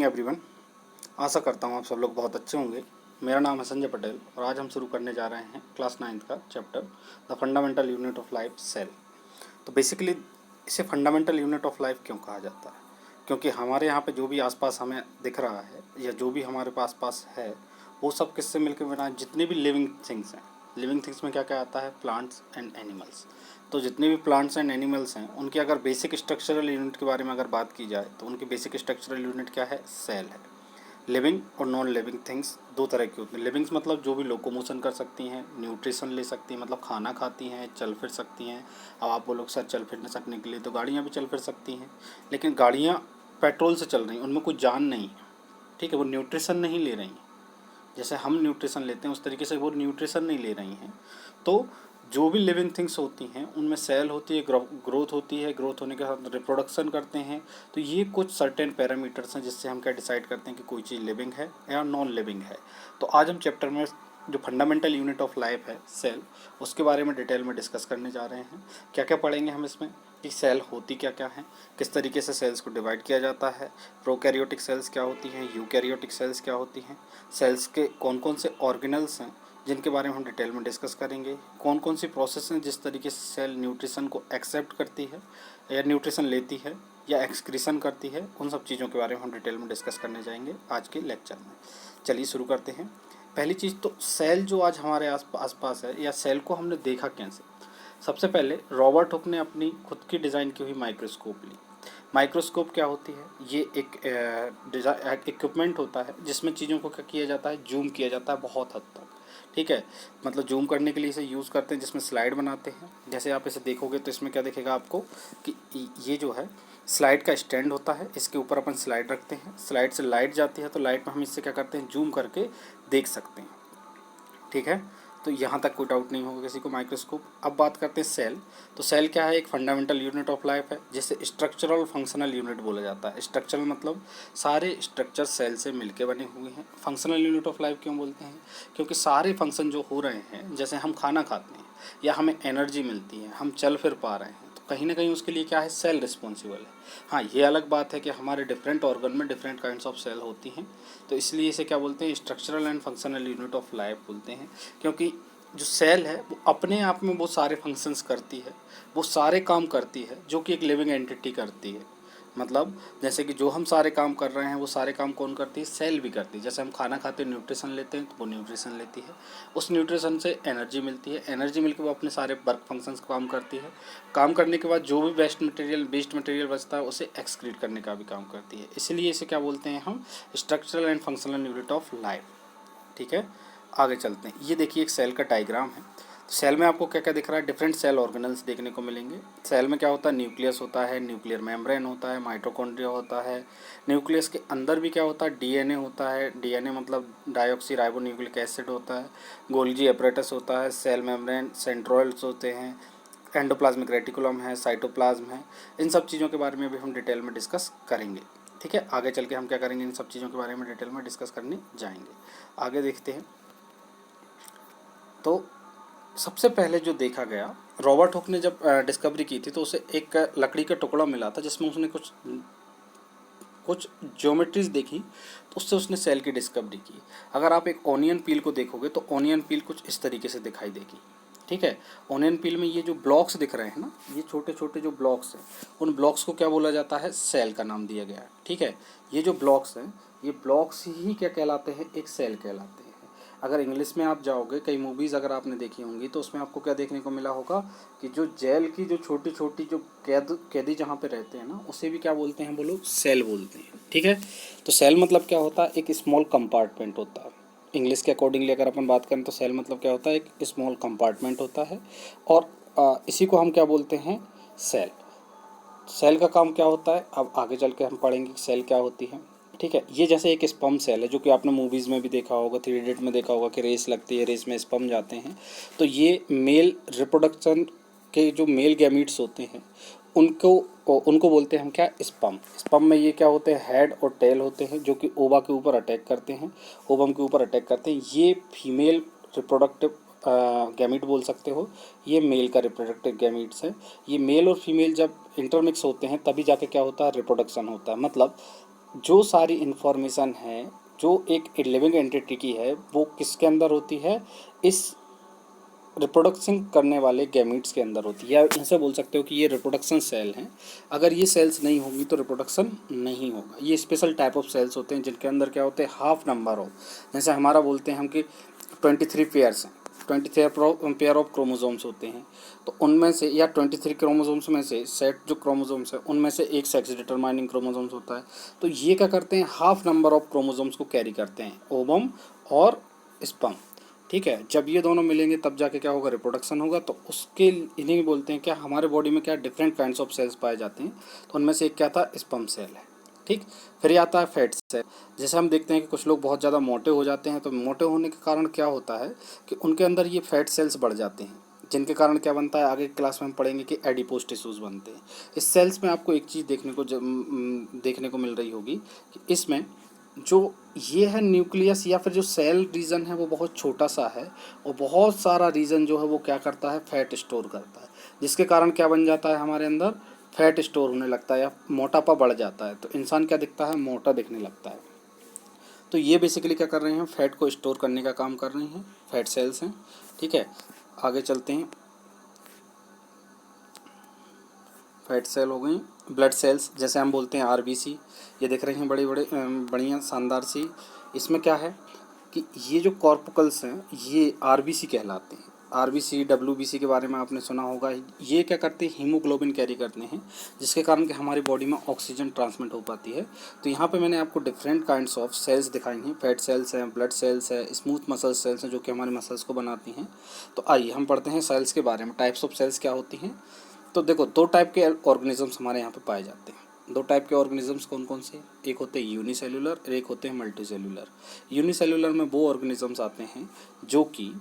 Morning everyone. आशा करता हूँ आप सब लोग बहुत अच्छे होंगे। मेरा नाम है संजय पटेल और आज हम शुरू करने जा रहे हैं क्लास 9th का chapter the fundamental unit of life cell. तो बेसिकली इसे फंडामेंटल यूनिट ऑफ लाइफ क्यों कहा जाता है? क्योंकि हमारे यहाँ पे जो भी आसपास हमें दिख रहा है या जो भी हमारे पास है वो सब किससे मिलकर बना है? जितने भी लिविंग थिंग्स हैं। लिविंग थिंग्स में क्या क्या आता है? Plants and animals. तो जितने भी प्लांट्स एंड एनिमल्स हैं उनकी अगर बेसिक स्ट्रक्चरल यूनिट के बारे में अगर बात की जाए तो उनकी बेसिक स्ट्रक्चरल यूनिट क्या है? सेल है। लिविंग और नॉन लिविंग थिंग्स दो तरह की होती हैं। लिविंग्स मतलब जो भी लोकोमोशन कर सकती हैं, न्यूट्रिशन ले सकती हैं, मतलब खाना खाती हैं, चल फिर सकती हैं। अब आप बोलोगे सर चल फिर सकने के लिए तो गाड़ियाँ भी चल फिर सकती हैं, लेकिन गाड़ियाँ पेट्रोल से चल रही हैं, उनमें कोई जान नहीं है। ठीक है, वो न्यूट्रिशन नहीं ले रही हैं। जैसे हम न्यूट्रिशन लेते हैं उस तरीके से वो न्यूट्रिशन नहीं ले रही हैं। तो जो भी लिविंग थिंग्स होती हैं उनमें सेल होती है, ग्रोथ होती है, ग्रोथ होने के साथ रिप्रोडक्शन करते हैं। तो ये कुछ सर्टेन पैरामीटर्स हैं जिससे हम क्या डिसाइड करते हैं कि कोई चीज़ लिविंग है या नॉन लिविंग है। तो आज हम चैप्टर में जो फंडामेंटल यूनिट ऑफ लाइफ है सेल, उसके बारे में डिटेल में डिस्कस करने जा रहे हैं। क्या क्या पढ़ेंगे हम इसमें कि सेल होती क्या क्या है, किस तरीके से सेल्स को डिवाइड किया जाता है, प्रोकैरियोटिक सेल्स क्या होती हैं, यूकैरियोटिक सेल्स क्या होती हैं, सेल्स के कौन कौन से ऑर्गेनल्स हैं जिनके बारे में हम डिटेल में डिस्कस करेंगे, कौन कौन सी प्रोसेस हैं जिस तरीके से सेल न्यूट्रिशन को एक्सेप्ट करती है या न्यूट्रिशन लेती है या एक्सक्रीशन करती है, उन सब चीज़ों के बारे में हम डिटेल में डिस्कस करने जाएंगे आज के लेक्चर में। चलिए शुरू करते हैं। पहली चीज़ तो सेल जो आज हमारे आसपास है या सेल को हमने देखा कैसे। सबसे पहले रॉबर्ट हुक ने अपनी खुद की डिज़ाइन की हुई माइक्रोस्कोप ली। माइक्रोस्कोप क्या होती है? ये एक इक्विपमेंट होता है जिसमें चीज़ों को क्या किया जाता है? जूम किया जाता है बहुत हद तक। ठीक है, मतलब जूम करने के लिए इसे यूज़ करते हैं, जिसमें स्लाइड बनाते हैं। जैसे आप इसे देखोगे तो इसमें क्या दिखेगा आपको कि ये जो है स्लाइड का स्टैंड होता है, इसके ऊपर अपन स्लाइड रखते हैं, स्लाइड से लाइट जाती है तो लाइट में हम इससे क्या करते हैं? जूम करके देख सकते हैं। ठीक है, तो यहाँ तक कोई डाउट नहीं होगा किसी को माइक्रोस्कोप। अब बात करते हैं सेल। तो सेल क्या है? एक फंडामेंटल यूनिट ऑफ लाइफ है जिसे स्ट्रक्चरल फंक्शनल यूनिट बोला जाता है। स्ट्रक्चरल मतलब सारे स्ट्रक्चर सेल से मिलके बने हुए हैं। फंक्शनल यूनिट ऑफ लाइफ क्यों बोलते हैं? क्योंकि सारे फंक्शन जो हो रहे हैं, जैसे हम खाना खाते हैं या हमें एनर्जी मिलती है, हम चल फिर पा रहे हैं, तो कहीं ना कहीं उसके लिए क्या है? सेल रिस्पॉन्सिबल है। हाँ, ये अलग बात है कि हमारे डिफरेंट ऑर्गन में डिफरेंट काइंड्स ऑफ सेल होती हैं, तो इसलिए इसे क्या बोलते हैं? Structural and functional unit of life बोलते हैं। क्योंकि जो सेल है वो अपने आप में वो सारे फंक्शंस करती है, वो सारे काम करती है जो कि एक लिविंग एंटिटी करती है। मतलब जैसे कि जो हम सारे काम कर रहे हैं वो सारे काम कौन करती है? सेल भी करती है। जैसे हम खाना खाते हैं, न्यूट्रिशन लेते हैं, तो वो न्यूट्रिशन लेती है, उस न्यूट्रिशन से एनर्जी मिलती है, एनर्जी मिलकर वो अपने सारे वर्क फंक्शंस काम करती है। काम करने के बाद जो भी वेस्ट मटेरियल बचता है उसे एक्सक्रीट करने का भी काम करती है। इसलिए इसे क्या बोलते हैं हम? Structural and functional unit of life. ठीक है, आगे चलते हैं। ये देखिए एक सेल का डायग्राम है। सेल में आपको क्या क्या दिख रहा है? डिफरेंट सेल ऑर्गेनल्स देखने को मिलेंगे। सेल में क्या होता है? न्यूक्लियस होता है, न्यूक्लियर मेम्ब्रेन होता है, माइटोकॉन्ड्रिया होता है। न्यूक्लियस के अंदर भी क्या होता है? डीएनए होता है। डीएनए मतलब डाइऑक्सी राइबो न्यूक्लिक एसिड होता है। गोल्गी एपरेटस होता है। सेल मेम्ब्रेन, सेंट्रोइड्स होते हैं, एंडोप्लाज्मिक रेटिकुलम है, साइटोप्लाज्म है। इन सब चीज़ों के बारे में भी हम डिटेल में डिस्कस करेंगे। ठीक है, आगे चल के हम क्या करेंगे? इन सब चीज़ों के बारे में डिटेल में डिस्कस करने जाएंगे। आगे देखते हैं। तो सबसे पहले जो देखा गया, रॉबर्ट हुक ने जब डिस्कवरी की थी तो उसे एक लकड़ी का टुकड़ा मिला था जिसमें उसने कुछ ज्योमेट्रीज देखी, तो उससे उसने सेल की डिस्कवरी की। अगर आप एक ऑनियन पील को देखोगे तो ऑनियन पील कुछ इस तरीके से दिखाई देगी। ठीक है, ऑनियन पील में ये जो ब्लॉक्स दिख रहे हैं ना, ये छोटे छोटे जो ब्लॉक्स हैं, उन ब्लॉक्स को क्या बोला जाता है? सेल का नाम दिया गया है। ठीक है, ये जो ब्लॉक्स हैं, ये ब्लॉक्स ही क्या कहलाते हैं? एक सेल कहलाते हैं। अगर इंग्लिश में आप जाओगे, कई मूवीज़ अगर आपने देखी होंगी तो उसमें आपको क्या देखने को मिला होगा कि जो जेल की जो छोटी छोटी जो कैदी जहाँ पे रहते हैं ना, उसे भी क्या बोलते हैं? बोलो, सेल बोलते हैं। ठीक है, तो सेल मतलब क्या होता है? एक स्मॉल कंपार्टमेंट होता है। इंग्लिश के अकॉर्डिंगली अगर अपन बात करें तो सेल मतलब क्या होता है? एक स्मॉल कंपार्टमेंट होता है। और इसी को हम क्या बोलते हैं? सेल। सेल का काम क्या होता है? अब आगे चल के हम पढ़ेंगे कि सेल क्या होती है। ठीक है, ये जैसे एक स्पर्म सेल है जो कि आपने मूवीज़ में भी देखा होगा, 3 इडियट में देखा होगा कि रेस लगती है, रेस में स्पर्म जाते हैं। तो ये मेल रिप्रोडक्शन के जो मेल गैमीट्स होते हैं उनको उनको बोलते हैं हम क्या? स्पर्म। स्पर्म में ये क्या होते हैं? हेड और टेल होते हैं जो कि ओवा के ऊपर अटैक करते हैं, ओवम के ऊपर अटैक करते हैं। ये फीमेल रिप्रोडक्टिव गैमीट बोल सकते हो, ये मेल का रिप्रोडक्टिव गैमीट्स है। ये मेल और फीमेल जब इंटरमिक्स होते हैं तभी जाके क्या होता है? रिप्रोडक्शन होता है। मतलब जो सारी इन्फॉर्मेशन है जो एक लिविंग एंटिटी की है वो किसके अंदर होती है, इस रिप्रोडक्शन करने वाले गैमीट्स के अंदर होती है, या ऐसे बोल सकते हो कि ये रिप्रोडक्शन सेल हैं। अगर ये सेल्स नहीं होंगी तो रिप्रोडक्शन नहीं होगा। ये स्पेशल टाइप ऑफ सेल्स होते हैं जिनके अंदर क्या होते हैं, हाफ नंबर ऑफ, जैसे हमारा बोलते हैं हम कि 23 पेयर्स हैं, 23 पेयर ऑफ क्रोमोसोम्स होते हैं, तो उनमें से या 23 क्रोमोसोम्स में से सेट जो क्रोमोसोम्स है उनमें से एक सेक्स डिटरमाइनिंग क्रोमोसोम्स होता है। तो ये क्या करते हैं, हाफ नंबर ऑफ क्रोमोसोम्स को कैरी करते हैं, ओवम और स्पर्म। ठीक है, जब ये दोनों मिलेंगे तब जाके क्या होगा, रिप्रोडक्शन होगा। तो उसके इन्हीं बोलते हैं क्या, हमारे बॉडी में क्या डिफरेंट काइंड्स ऑफ सेल्स पाए जाते हैं। तो उनमें से एक क्या था, स्पर्म सेल है। ठीक, फिर ये आता है फैट सेल। जैसे हम देखते हैं कि कुछ लोग बहुत ज़्यादा मोटे हो जाते हैं, तो मोटे होने के कारण क्या होता है कि उनके अंदर ये फैट सेल्स बढ़ जाते हैं, जिनके कारण क्या बनता है, आगे क्लास में हम पढ़ेंगे कि एडिपोज टिश्यूज बनते हैं। इस सेल्स में आपको एक चीज़ देखने को मिल रही होगी कि इसमें जो ये है न्यूक्लियस या फिर जो सेल रीजन है वो बहुत छोटा सा है, और बहुत सारा रीजन जो है वो क्या करता है, फैट स्टोर करता है, जिसके कारण क्या बन जाता है, हमारे अंदर फैट स्टोर होने लगता है या मोटापा बढ़ जाता है। तो इंसान क्या दिखता है, मोटा दिखने लगता है। तो ये बेसिकली क्या कर रहे हैं, फैट को स्टोर करने का काम कर रहे हैं, फैट सेल्स हैं। ठीक है, आगे चलते हैं। फैट सेल हो गई। ब्लड सेल्स, जैसे हम बोलते हैं आरबीसी, ये देख रहे हैं बड़े बड़े बढ़िया शानदार सी। इसमें क्या है कि ये जो कॉर्पुकल्स हैं ये आरबीसी कहलाते हैं। आरबीसी डब्ल्यूबीसी के बारे में आपने सुना होगा। ये क्या करते हैं, हीमोग्लोबिन कैरी करते हैं, जिसके कारण कि हमारी बॉडी में ऑक्सीजन ट्रांसमिट हो पाती है। तो यहाँ पे मैंने आपको डिफरेंट काइंड्स ऑफ सेल्स दिखाई हैं, फैट सेल्स हैं, ब्लड सेल्स है, स्मूथ मसल सेल्स हैं जो कि हमारे मसल्स को बनाती हैं। तो आइए हम पढ़ते हैं सेल्स के बारे में, टाइप्स ऑफ सेल्स क्या होती हैं। तो देखो, दो टाइप के ऑर्गेनिजम्स हमारे यहाँ पे पाए जाते हैं। दो टाइप के ऑर्गेनिजम्स कौन कौन से, एक होते हैं यूनिसेल्युलर और एक होते हैं मल्टीसेल्युलर। यूनिसेल्युलर में वो ऑर्गेनिजम्स आते हैं जो कि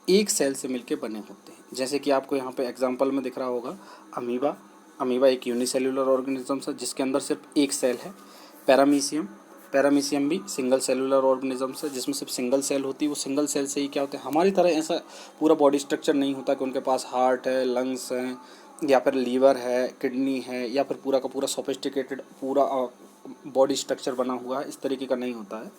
एक सेल से मिलके बने होते हैं। जैसे कि आपको यहाँ पे एग्जांपल में दिख रहा होगा, अमीबा। अमीबा एक यूनिसेल्युलर ऑर्गेनिजम्स है जिसके अंदर सिर्फ एक सेल है। पैरामीशियम, पैरामीशियम भी सिंगल सेलुलर ऑर्गेनिजम्स है जिसमें सिर्फ सिंगल सेल होती है। वो सिंगल सेल से ही क्या होता है, हमारी तरह ऐसा पूरा बॉडी स्ट्रक्चर नहीं होता कि उनके पास हार्ट है, लंग्स हैं, या फिर लीवर है, किडनी है, या फिर पूरा का पूरा सोफिस्टिकेटेड पूरा बॉडी स्ट्रक्चर बना हुआ है, इस तरीके का नहीं होता है।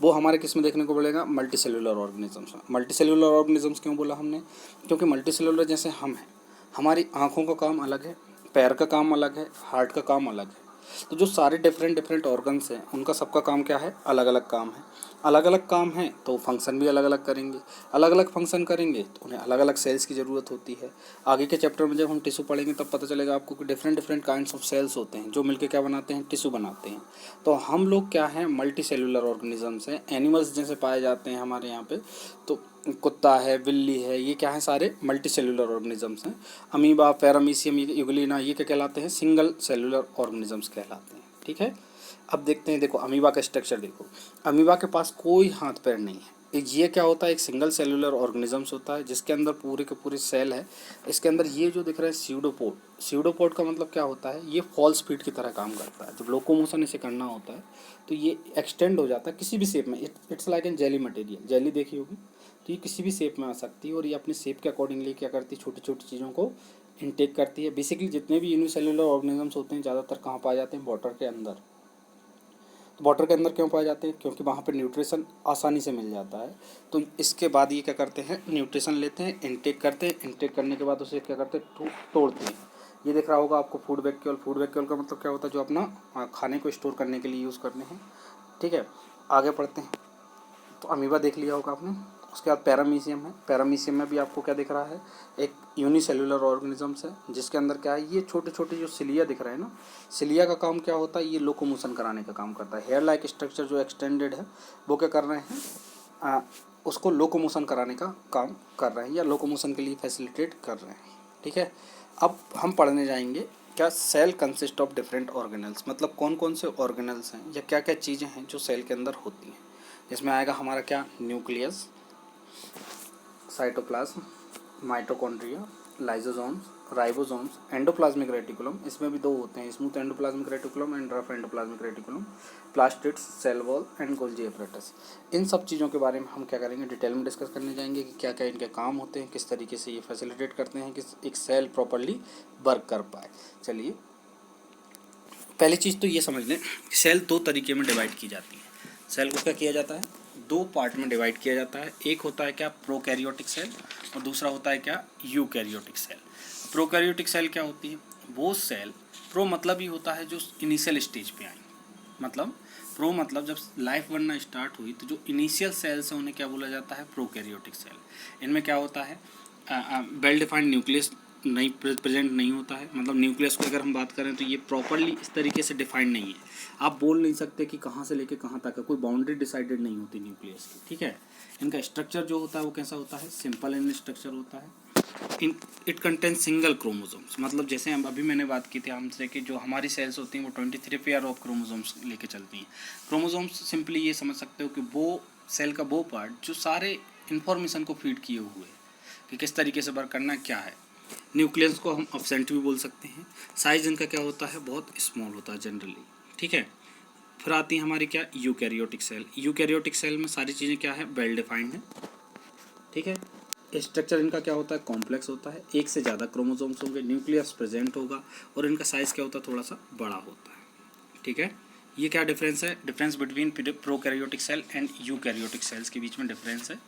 वो हमारे किस में देखने को मिलेगा, मल्टी सेलुलर ऑर्गेनिजम्स में। मल्टी सेलुलर ऑर्गेनिजम्स क्यों बोला हमने, क्योंकि मल्टी सेलुलर जैसे हम हैं, हमारी आँखों का काम अलग है, पैर का काम अलग है, हार्ट का काम अलग है। तो जो सारे डिफरेंट डिफरेंट ऑर्गन्स हैं उनका सबका काम क्या है, अलग अलग काम है। अलग अलग काम है तो फंक्शन भी अलग अलग करेंगे। अलग अलग फंक्शन करेंगे तो उन्हें अलग अलग सेल्स की ज़रूरत होती है। आगे के चैप्टर में जब हम टिश्यू पढ़ेंगे तब पता चलेगा आपको कि different different kinds of cells होते हैं जो मिलकर क्या बनाते हैं, टिश्यू बनाते हैं। तो हम लोग क्या हैं, मल्टी सेलुलर ऑर्गेनिजम्स हैं। एनिमल्स जैसे पाए जाते हैं हमारे यहाँ पे, तो कुत्ता है, बिल्ली है, ये क्या है, सारे मल्टी सेलुलर ऑर्गेनिजम्स हैं। अमीबा, पैरामीशियम, यूग्लिना, ये क्या कहलाते हैं, सिंगल सेलुलर ऑर्गेनिजम्स कहलाते हैं। ठीक है, अब देखते हैं। देखो अमीबा का स्ट्रक्चर देखो, अमीबा के पास कोई हाथ पैर नहीं है। ये क्या होता है, एक सिंगल सेलुलर ऑर्गेनिजम्स होता है जिसके अंदर पूरे के पूरे सेल है। इसके अंदर ये जो दिख रहा है स्यूडोपोड, स्यूडोपोड का मतलब क्या होता है, ये फॉल्स फीट की तरह काम करता है। जब लोकोमोशन इसे करना होता है तो ये एक्सटेंड हो जाता है किसी भी शेप में। It's like an jelly material, jelly देखी होगी, तो ये किसी भी शेप में आ सकती है और ये अपने शेप के अकॉर्डिंगली क्या करती है, छोटी छोटी चीज़ों को इनटेक करती है। बेसिकली जितने भी यूनिसेलुलर ऑर्गेनिजम्स होते हैं ज़्यादातर कहाँ पाए जाते हैं, वाटर के अंदर। तो वाटर के अंदर क्यों पाए जाते हैं, क्योंकि वहाँ पे न्यूट्रिशन आसानी से मिल जाता है। तो इसके बाद ये क्या करते हैं, न्यूट्रिशन लेते हैं, इनटेक करते हैं, इनटेक करने के बाद उसे क्या करते हैं, तोड़ते हैं। ये दिख रहा होगा आपको फूड वैक्यूल। फूड वैक्यूल का मतलब क्या होता है, जो अपना खाने को स्टोर करने के लिए यूज़ करते हैं। ठीक है, आगे पढ़ते हैं। तो अमीबा देख लिया होगा आपने। उसके बाद पैरामीशियम है। पैरामीशियम में भी आपको क्या दिख रहा है, एक यूनिसेलुलर ऑर्गेनिजम्स है जिसके अंदर क्या है, ये छोटे छोटे जो सिलिया दिख रहे हैं ना, सिलिया का काम क्या होता है, ये लोकोमोशन कराने का काम करता है। हेयर लाइक स्ट्रक्चर जो एक्सटेंडेड है वो क्या कर रहे हैं, उसको लोकोमोशन कराने का काम कर रहे हैं या लोकोमोशन के लिए फैसिलिटेट कर रहे हैं। ठीक है, अब हम पढ़ने जाएंगे क्या, cell consist of different organelles, मतलब कौन कौन से ऑर्गेनल्स हैं या क्या क्या चीज़ें हैं जो सेल के अंदर होती हैं। इसमें आएगा हमारा क्या, nucleus, cytoplasm, mitochondria, lysosomes, ribosomes, endoplasmic reticulum, इसमें भी दो होते हैं, smooth endoplasmic reticulum and rough endoplasmic reticulum, plastids, cell wall and Golgi apparatus. इन सब चीज़ों के बारे में हम क्या करेंगे, डिटेल में डिस्कस करने जाएंगे कि क्या क्या इनके काम होते हैं, किस तरीके से ये फैसिलिटेट करते हैं कि एक सेल प्रॉपरली वर्क कर पाए। चलिए, पहली चीज़ तो ये समझ लें, सेल दो तरीके में डिवाइड की जाती है। सेल को क्या किया जाता है, दो पार्ट में डिवाइड किया जाता है। एक होता है क्या, प्रोकैरियोटिक सेल, और दूसरा होता है क्या, यूकैरियोटिक सेल। प्रोकैरियोटिक सेल क्या होती है, वो सेल, प्रो मतलब ही होता है जो इनिशियल स्टेज पे आई, मतलब प्रो मतलब जब लाइफ बनना स्टार्ट हुई तो जो इनिशियल सेल्स हैं उन्हें क्या बोला जाता है, प्रोकैरियोटिक सेल। इनमें क्या होता है, वेल डिफाइंड न्यूक्लियस नहीं प्रेजेंट नहीं होता है, मतलब न्यूक्लियस को अगर हम बात करें तो ये प्रॉपरली इस तरीके से डिफाइंड नहीं है। आप बोल नहीं सकते कि कहाँ से लेके कहाँ तक है, कोई बाउंड्री डिसाइडेड नहीं होती न्यूक्लियस की, ठीक है। इनका स्ट्रक्चर जो होता है वो कैसा होता है, सिंपल इन स्ट्रक्चर होता है। इट कंटेन सिंगल क्रोमोसोम्स, मतलब जैसे हम अभी मैंने बात की थी हमसे कि जो हमारी सेल्स होती हैं वो 23 पेयर ऑफ क्रोमोसोम्स लेके चलती हैं। क्रोमोसोम्स सिंपली ये समझ सकते हो कि वो सेल का वो पार्ट जो सारे इन्फॉर्मेशन को फीड किए हुए है कि किस तरीके से वर्क करना क्या है। न्यूक्लियस को हम एब्सेंट भी बोल सकते हैं। साइज इनका क्या होता है, बहुत स्मॉल होता है जनरली, ठीक है। फिर आती है हमारी क्या, यूकैरियोटिक सेल। यूकैरियोटिक सेल में सारी चीज़ें क्या है, वेल डिफाइंड है, ठीक है। स्ट्रक्चर इनका क्या होता है, कॉम्प्लेक्स होता है, एक से ज़्यादा क्रोमोसोम्स होंगे, न्यूक्लियस प्रेजेंट होगा और इनका साइज़ क्या होता है, थोड़ा सा बड़ा होता है, ठीक है। ये क्या डिफरेंस है, difference between prokaryotic cell and eukaryotic cells के बीच में डिफरेंस है।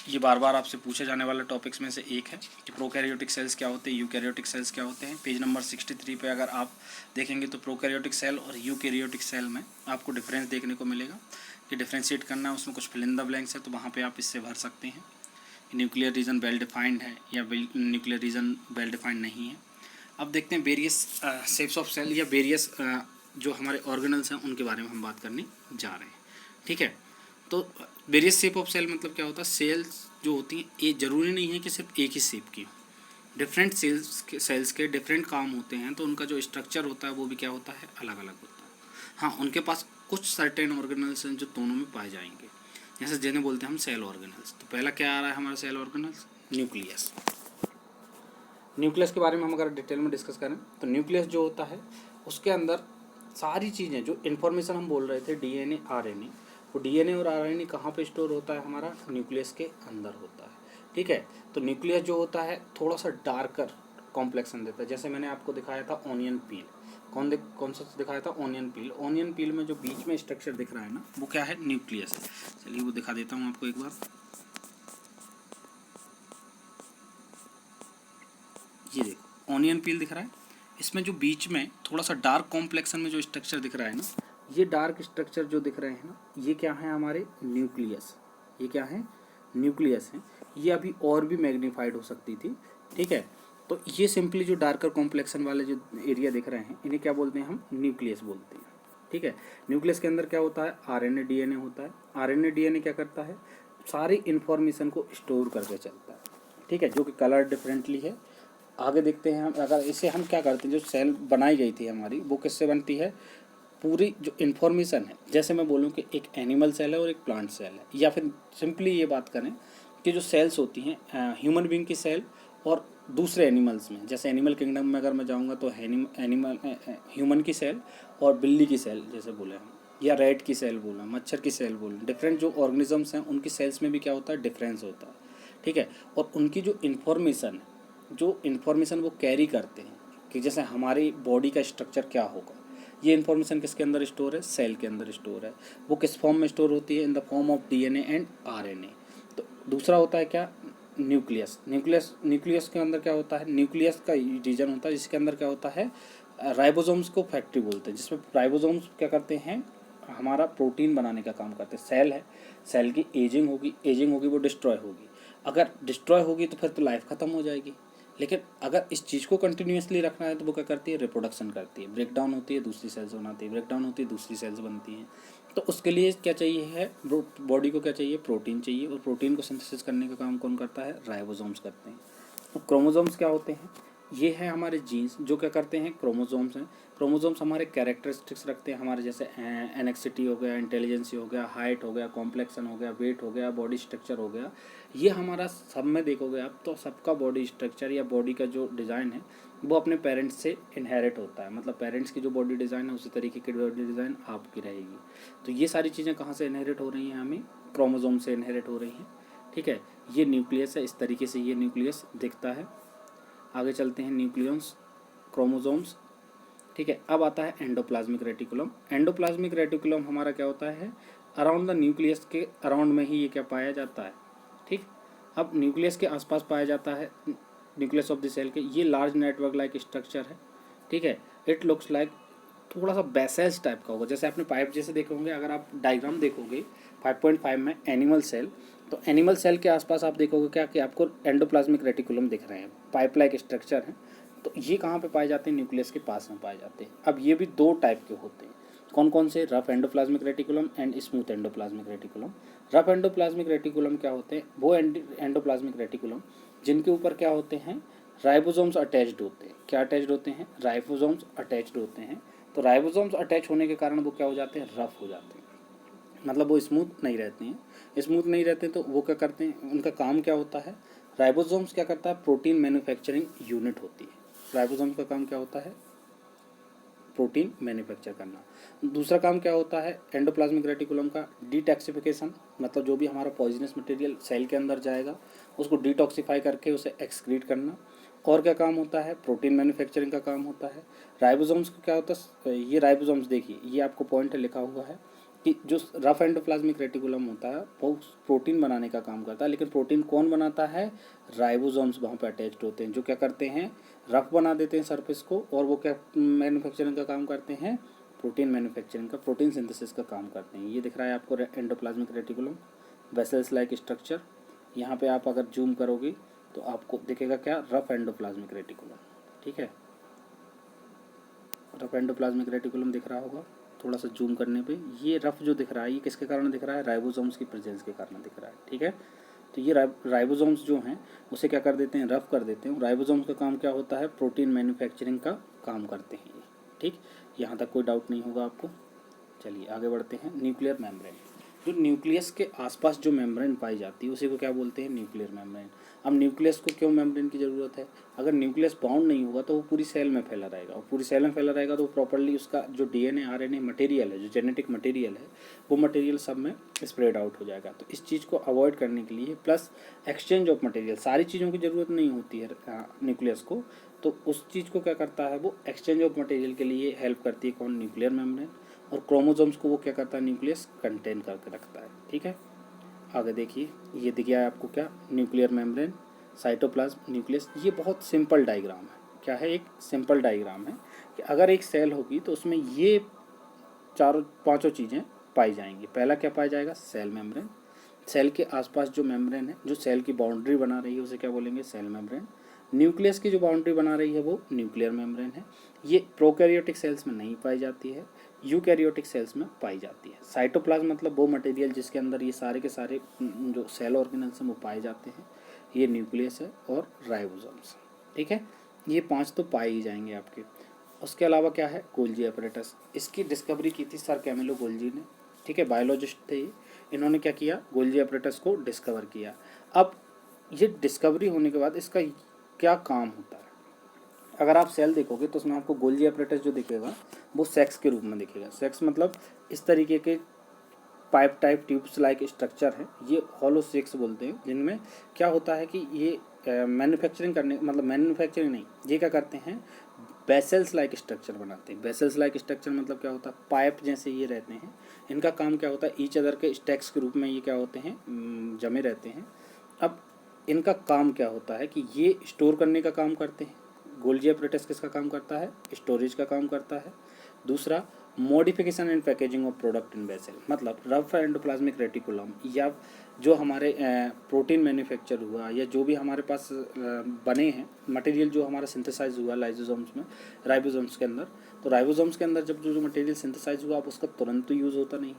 ये बार बार आपसे पूछे जाने वाले टॉपिक्स में से एक है कि प्रोकैरियोटिक सेल्स क्या होते हैं, यूकैरियोटिक सेल्स क्या होते हैं। पेज नंबर 63 पे अगर आप देखेंगे तो प्रोकैरियोटिक सेल और यूकैरियोटिक सेल में आपको डिफरेंस देखने को मिलेगा कि डिफ्रेंशिएट करना है, उसमें कुछ फिल इन द ब्लैंक्स है तो वहाँ पे आप इससे भर सकते हैं। न्यूक्लियर रीजन वेल डिफाइंड है या न्यूक्लियर रीजन वेल डिफाइंड नहीं है। अब देखते हैं वेरियस शेप्स ऑफ सेल या वेरियस जो हमारे ऑर्गेनल्स हैं उनके बारे में हम बात करने जा रहे हैं, ठीक है। तो वेरियस शेप ऑफ सेल मतलब क्या होता है, सेल्स जो होती हैं ये ज़रूरी नहीं है कि सिर्फ एक ही शेप की, डिफरेंट सेल्स के डिफरेंट काम होते हैं तो उनका जो स्ट्रक्चर होता है वो भी क्या होता है, अलग अलग होता है। हाँ, उनके पास कुछ सर्टेन ऑर्गेनल्स हैं जो दोनों में पाए जाएंगे, जैसे जिन्हें बोलते हैं हम सेल ऑर्गेनल्स। तो पहला क्या आ रहा है हमारा सेल ऑर्गेनल्स, न्यूक्लियस। न्यूक्लियस के बारे में हम अगर डिटेल में डिस्कस करें तो न्यूक्लियस जो होता है उसके अंदर सारी चीज़ें जो इन्फॉर्मेशन हम बोल रहे थे डीएनए आरएनए, वो डीएनए और आरएनए कहाँ पे स्टोर होता है, हमारा न्यूक्लियस के अंदर होता है, ठीक है। तो न्यूक्लियस जो होता है थोड़ा सा डार्कर कॉम्प्लेक्सन देता है, जैसे मैंने आपको दिखाया था ऑनियन पील। कौन सा दिखाया था, ऑनियन पील। ऑनियन पील में जो बीच में स्ट्रक्चर दिख रहा है ना वो क्या है, न्यूक्लियस है। चलिए वो दिखा देता हूँ आपको एक बार। ये देखो ऑनियन पील दिख रहा है, इसमें जो बीच में थोड़ा सा डार्क कॉम्प्लेक्सन में जो स्ट्रक्चर दिख रहा है ना, ये डार्क स्ट्रक्चर जो दिख रहे हैं ना, ये क्या है हमारे न्यूक्लियस। ये क्या है, न्यूक्लियस है। ये अभी और भी मैग्नीफाइड हो सकती थी, ठीक है। तो ये सिंपली जो डार्कर कॉम्प्लेक्सन वाले जो एरिया दिख रहे हैं इन्हें क्या बोलते हैं, हम न्यूक्लियस बोलते हैं, ठीक है। न्यूक्लियस के अंदर क्या होता है, आरएनए डीएनए होता है। आरएनए डीएनए क्या करता है, सारी इन्फॉर्मेशन को स्टोर करके चलता है, ठीक है, जो कि कलर डिफरेंटली है। आगे देखते हैं हम, अगर इसे हम क्या करते हैं, जो सेल बनाई गई थी हमारी वो किससे बनती है, पूरी जो इन्फॉर्मेशन है, जैसे मैं बोलूँ कि एक एनिमल सेल है और एक प्लांट सेल है, या फिर सिंपली ये बात करें कि जो सेल्स होती हैं ह्यूमन बीइंग की सेल और दूसरे एनिमल्स में, जैसे एनिमल किंगडम में अगर मैं जाऊँगा तो एनिमल ह्यूमन की सेल और बिल्ली की सेल जैसे बोले हम, या रेड की सेल बोला, मच्छर की सेल बोला, डिफरेंट जो ऑर्गेनिजम्स हैं उनकी सेल्स में भी क्या होता है, डिफरेंस होता है, ठीक है। और उनकी जो इन्फॉर्मेशन वो कैरी करते हैं कि जैसे हमारी बॉडी का स्ट्रक्चर क्या होगा, ये इन्फॉर्मेशन किसके अंदर स्टोर है, सेल के अंदर स्टोर है। वो किस फॉर्म में स्टोर होती है, in the form of DNA and RNA. तो दूसरा होता है क्या, न्यूक्लियस। न्यूक्लियस के अंदर क्या होता है, न्यूक्लियस का रीजन होता है जिसके अंदर क्या होता है, राइबोसोम्स को फैक्ट्री बोलते हैं, जिसमें राइबोसोम्स क्या करते हैं, हमारा प्रोटीन बनाने का काम करते हैं। सेल है, सेल की एजिंग होगी वो डिस्ट्रॉय होगी। अगर डिस्ट्रॉय होगी तो फिर तो लाइफ ख़त्म हो जाएगी, लेकिन अगर इस चीज़ को कंटिन्यूसली रखना है तो वो क्या करती है, रिप्रोडक्शन करती है, ब्रेक डाउन होती है, दूसरी सेल्स बनाती है, ब्रेक डाउन होती है, दूसरी सेल्स बनती हैं। तो उसके लिए क्या चाहिए है, बॉडी को क्या चाहिए, प्रोटीन चाहिए, और प्रोटीन को सिंथेसिस करने का काम कौन करता है, राइबोसोम्स करते हैं। तो क्रोमोसोम्स क्या होते हैं, ये है हमारे जीन्स जो क्या करते हैं, क्रोमोसोम्स हैं। क्रोमोसोम्स हमारे कैरेक्टरिस्टिक्स रखते हैं, हमारे जैसे एनेक्सिटी हो गया, इंटेलिजेंसी हो गया, हाइट हो गया, कॉम्प्लेक्सन हो गया, वेट हो गया, बॉडी स्ट्रक्चर हो गया। ये हमारा सब में देखोगे आप तो सबका बॉडी स्ट्रक्चर या बॉडी का जो डिज़ाइन है वो अपने पेरेंट्स से इनहेरिट होता है, मतलब पेरेंट्स की जो बॉडी डिज़ाइन है उसी तरीके की बॉडी डिज़ाइन आपकी रहेगी। तो ये सारी चीज़ें कहाँ से इनहेरिट हो रही हैं, हमें क्रोमोसोम से इनहेरिट हो रही हैं, ठीक है। ये न्यूक्लियस है, इस तरीके से ये न्यूक्लियस दिखता है। आगे चलते हैं, न्यूक्लियस, क्रोमोसोम्स, ठीक है। अब आता है एंडोप्लाज्मिक रेटिकुलम। एंडोप्लाज्मिक रेटिकुलम हमारा क्या होता है, अराउंड द न्यूक्लियस के अराउंड में ही ये क्या पाया जाता है, ठीक। अब न्यूक्लियस के आसपास पाया जाता है, न्यूक्लियस ऑफ द सेल के। ये लार्ज नेटवर्क लाइक स्ट्रक्चर है, ठीक है। इट लुक्स लाइक थोड़ा सा बेसेल्स टाइप का होगा, जैसे आपने पाइप जैसे देखे होंगे। अगर आप डायग्राम देखोगे 5.5 में एनिमल सेल, तो एनिमल सेल के आसपास आप देखोगे क्या कि आपको एंडोप्लाज्मिक रेटिकुलम दिख रहे हैं, पाइप लाइक स्ट्रक्चर है। तो ये कहाँ पे पाए जाते हैं, न्यूक्लियस के पास में पाए जाते हैं। अब ये भी दो टाइप के होते हैं, कौन कौन से, rough endoplasmic reticulum and smooth endoplasmic reticulum. Rough endoplasmic reticulum क्या होते हैं, वो एंडोप्लाज्मिक रेटिकुलम जिनके ऊपर क्या होते हैं, राइबोसोम्स अटैच्ड होते हैं। क्या अटैच्ड होते हैं, राइबोसोम्स अटैच्ड होते हैं। तो राइबोसोम्स अटैच होने के कारण वो क्या हो जाते हैं, रफ हो जाते हैं, मतलब वो स्मूथ नहीं रहते हैं। स्मूथ नहीं रहते तो वो क्या करते हैं, उनका काम क्या होता है, राइबोसोम्स क्या करता है, प्रोटीन मैन्युफैक्चरिंग यूनिट होती है। राइबोसोम्स का काम क्या होता है, प्रोटीन मैन्युफैक्चर करना। दूसरा काम क्या होता है एंडोप्लाज्मिक रेटिकुलम का, डिटॉक्सिफिकेशन, मतलब जो भी हमारा पॉइजनस मटेरियल सेल के अंदर जाएगा उसको डिटॉक्सिफाई करके उसे एक्सक्रीट करना। और क्या काम होता है, प्रोटीन मैन्युफैक्चरिंग का काम होता है। राइबोसोम्स का क्या होता है, ये राइबोसोम्स देखिए, ये आपको पॉइंट लिखा हुआ है कि जो रफ एंडोप्लाज्मिक रेटिकुलम होता है वो प्रोटीन बनाने का काम करता है। लेकिन प्रोटीन कौन बनाता है, राइबोसोम्स वहाँ पे अटैच्ड होते हैं, जो क्या करते हैं, रफ बना देते हैं सरफेस को, और वो क्या मैन्युफैक्चरिंग का काम करते हैं, प्रोटीन मैन्युफैक्चरिंग का, प्रोटीन सिंथेसिस का काम करते हैं। ये दिख रहा है आपको endoplasmic reticulum, vessels like structure. यहाँ पे आप अगर जूम करोगे तो आपको दिखेगा क्या, रफ एंडोप्लाज्मिक रेटिकुलम, ठीक है। रफ एंडोप्लाज्मिक रेटिकुलम दिख रहा होगा थोड़ा सा जूम करने पे। ये रफ जो दिख रहा है ये किसके कारण दिख रहा है, राइबोसोम्स की प्रेजेंस के कारण दिख रहा है, ठीक है। तो ये राइबोसोम्स जो हैं उसे क्या कर देते हैं, रफ कर देते हैं। राइबोसोम्स का काम क्या होता है, प्रोटीन मैन्युफैक्चरिंग का काम करते हैं ये, ठीक। यहाँ तक कोई डाउट नहीं होगा आपको। चलिए आगे बढ़ते हैं। न्यूक्लियर मेम्ब्रेन, जो न्यूक्लियस के आसपास जो मेम्ब्रेन पाई जाती है उसी को क्या बोलते हैं, न्यूक्लियर मेम्ब्रेन। अब न्यूक्लियस को क्यों मेम्ब्रेन की ज़रूरत है, अगर न्यूक्लियस बाउंड नहीं होगा तो वो पूरी सेल में फैला रहेगा, और पूरी सेल में फैला रहेगा तो प्रॉपर्ली उसका जो डीएनए आरएनए मटेरियल है, जो जेनेटिक मटेरियल है, वो मटेरियल सब में स्प्रेड आउट हो जाएगा। तो इस चीज़ को अवॉइड करने के लिए, प्लस एक्सचेंज ऑफ मटेरियल, सारी चीज़ों की ज़रूरत नहीं होती है न्यूक्लियस को, तो उस चीज़ को क्या करता है, वो एक्सचेंज ऑफ मटेरियल के लिए हेल्प करती है कौन, न्यूक्लियर मेम्ब्रेन। और क्रोमोसोम्स को वो क्या करता है, न्यूक्लियस कंटेन करके रखता है, ठीक है। आगे देखिए, ये दिख गया है आपको क्या, न्यूक्लियर मेम्ब्रेन, साइटोप्लाज्म, न्यूक्लियस। ये बहुत सिंपल डायग्राम है, क्या है, एक सिंपल डायग्राम है कि अगर एक सेल होगी तो उसमें ये चारों पांचों चीज़ें पाई जाएंगी। पहला क्या पाया जाएगा, सेल मेम्ब्रेन। सेल के आसपास जो मेम्ब्रेन है, जो सेल की बाउंड्री बना रही है उसे क्या बोलेंगे, सेल मेम्ब्रेन। न्यूक्लियस की जो बाउंड्री बना रही है वो न्यूक्लियर मेम्ब्रेन है। ये प्रोकैरियोटिक सेल्स में नहीं पाई जाती है, यूकैरियोटिक सेल्स में पाई जाती है। साइटोप्लाज्म मतलब वो मटेरियल जिसके अंदर ये सारे के सारे जो सेल ऑर्गेनल्स हैं वो पाए जाते हैं, ये न्यूक्लियस है और राइबोसोम्स, ठीक है। ये पांच तो पाए ही जाएंगे आपके। उसके अलावा क्या है, गोल्जी एपरेटस। इसकी डिस्कवरी की थी सर कैमिलो गोल्जी ने, ठीक है, बायोलॉजिस्ट थे ये। इन्होंने क्या किया, गोल्जी एपरेटस को डिस्कवर किया। अब ये डिस्कवरी होने के बाद इसका क्या काम होता है, अगर आप सेल देखोगे तो उसमें आपको गोल्जी एपरेटस जो दिखेगा वो सेक्स के रूप में दिखेगा। सेक्स मतलब इस तरीके के pipe type tubes like structure है, ये हॉलो सेक्स बोलते हैं, जिनमें क्या होता है कि ये मैन्युफैक्चरिंग करने, मतलब मैन्युफैक्चरिंग नहीं, ये क्या करते हैं, बेसल्स लाइक स्ट्रक्चर बनाते हैं। बेसल्स लाइक स्ट्रक्चर मतलब क्या होता है, पाइप जैसे ये रहते हैं। इनका काम क्या होता है, ईच अदर के स्टैक्स के रूप में ये क्या होते हैं, जमे रहते हैं। अब इनका काम क्या होता है कि ये स्टोर करने का काम करते हैं। गोल्जी एपरेटस किसका काम करता है, स्टोरेज का काम करता है। दूसरा, modification and packaging of product in vessel, मतलब रफ एंडोप्लाज्मिक रेटिकुलम या जो हमारे प्रोटीन मैन्युफैक्चर हुआ, या जो भी हमारे पास बने हैं मटेरियल, जो हमारा सिंथेसाइज हुआ लाइसोसोम्स में, राइबोसोम्स के अंदर। तो राइबोसोम्स के अंदर जब जो मटेरियल सिंथेसाइज हुआ, अब उसका तुरंत तो यूज़ होता नहीं,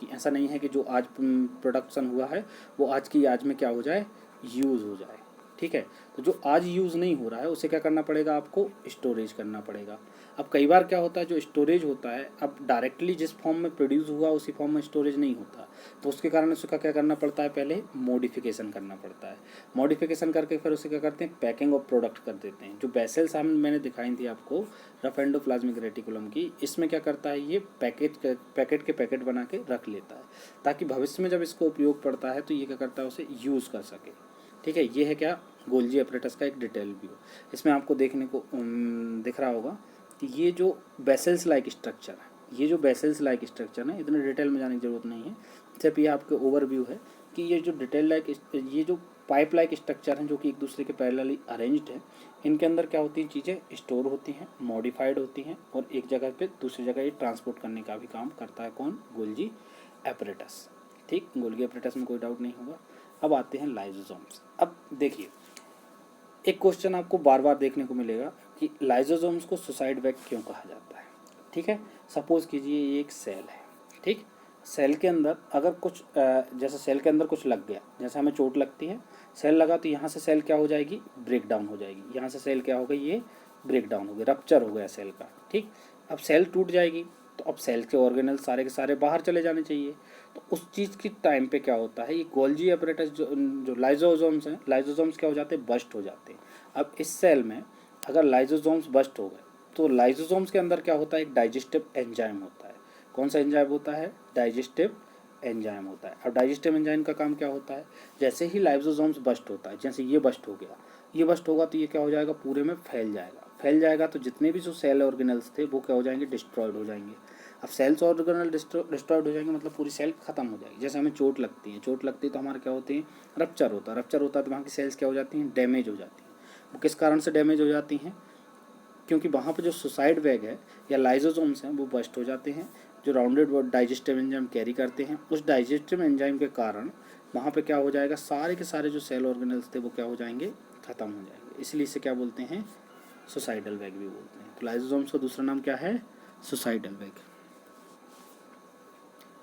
कि ऐसा नहीं है कि जो आज प्रोडक्शन हुआ है वो आज की आज में क्या हो जाए, यूज़ हो जाए, ठीक है। तो जो आज यूज़ नहीं हो रहा है उसे क्या करना पड़ेगा, आपको स्टोरेज करना पड़ेगा। अब कई बार क्या होता है, जो स्टोरेज होता है, अब डायरेक्टली जिस फॉर्म में प्रोड्यूस हुआ उसी फॉर्म में स्टोरेज नहीं होता, तो उसके कारण उसका क्या करना पड़ता है, पहले मॉडिफिकेशन करना पड़ता है। मॉडिफिकेशन करके फिर उसे क्या करते हैं, पैकिंग ऑफ प्रोडक्ट कर देते हैं। जो बेसल्स मैंने दिखाई थी आपको रफ एंडोप्लाज्मिक रेटिकुलम की, इसमें क्या करता है, ये पैकेट के पैकेट बना के रख लेता है, ताकि भविष्य में जब इसको उपयोग पड़ता है तो ये क्या करता है, उसे यूज़ कर सके, ठीक है। ये है क्या, गोल्जी एपरेटस का एक डिटेल व्यू। इसमें आपको देखने को दिख रहा होगा तो ये जो बेसल्स लाइक स्ट्रक्चर है, ये जो बेसल्स लाइक स्ट्रक्चर है, इतने डिटेल में जाने की ज़रूरत नहीं है, सिर्फ ये आपके ओवरव्यू है कि ये जो डिटेल लाइक, ये जो पाइप लाइक स्ट्रक्चर हैं जो कि एक दूसरे के पैरेलली अरेंज्ड हैं, इनके अंदर क्या होती हैं, चीज़ें स्टोर होती हैं, मॉडिफाइड होती हैं, और एक जगह पे दूसरी जगह ये ट्रांसपोर्ट करने का भी काम करता है कौन, गोल्जी एपरेटस। ठीक, गोल्गी एपरेटस में कोई डाउट नहीं होगा। अब आते हैं लाइजोसोम्स। अब देखिए, एक क्वेश्चन आपको बार बार देखने को मिलेगा कि लाइजोसोम्स को सुसाइड बैग क्यों कहा जाता है। ठीक है, सपोज कीजिए ये एक सेल है। ठीक, सेल के अंदर अगर कुछ जैसे सेल के अंदर कुछ लग गया, जैसे हमें चोट लगती है, सेल लगा तो यहाँ से सेल क्या हो जाएगी, ब्रेक डाउन हो जाएगी। यहाँ से सेल क्या हो गई, ये ब्रेक डाउन हो गया, रप्चर हो गया सेल का। ठीक, अब सेल टूट जाएगी तो अब सेल के ऑर्गेनल सारे के सारे बाहर चले जाने चाहिए। तो उस चीज़ की टाइम पे क्या होता है, ये गोल्जी एपरेटस जो लाइजोसोम्स हैं, लाइजोसोम्स क्या हो जाते हैं, बस्ट हो जाते हैं। अब इस सेल में अगर लाइजोसोम्स बस्ट हो गए तो लाइजोसोम्स के अंदर क्या होता है, एक डाइजेस्टिव एंजाइम होता है। कौन सा एंजाइम होता है, डाइजेस्टिव एंजाइम होता है। अब डाइजेस्टिव एंजाइम का काम क्या होता है, जैसे ही लाइजोसोम्स बस्ट होता है, जैसे ये बस्ट हो गया, ये बस्ट होगा तो ये क्या हो जाएगा, पूरे में फैल जाएगा। फैल जाएगा तो जितने भी जो सेल ऑर्गेनल्स थे वो क्या हो जाएंगे, डिस्ट्रॉयड हो जाएंगे। अब सेल्स ऑर्गेनल डिस्ट्रॉयड हो जाएंगे मतलब पूरी सेल खत्म हो जाएगी। जैसे हमें चोट लगती है, चोट लगती है तो हमारे क्या होते हैं, रप्चर होता है। रप्चर होता है तो वहाँ की सेल्स क्या हो जाती हैं, डैमेज हो जाती हैं। वो किस कारण से डैमेज हो जाती हैं, क्योंकि वहाँ पर जो सुसाइड बैग है या लाइजोसोम्स हैं वो बस्ट हो जाते हैं, जो rounded word digestive enzyme carry करते हैं। उस डाइजेस्टिव एंजाइम के कारण वहाँ पे क्या हो जाएगा, सारे के सारे जो सेल ऑर्गेनल्स थे वो क्या हो जाएंगे, खत्म हो जाएंगे। इसलिए इसे क्या बोलते हैं, सुसाइडल बैग भी बोलते हैं। तो लाइजोसोम्स का दूसरा नाम क्या है, सुसाइडल बैग।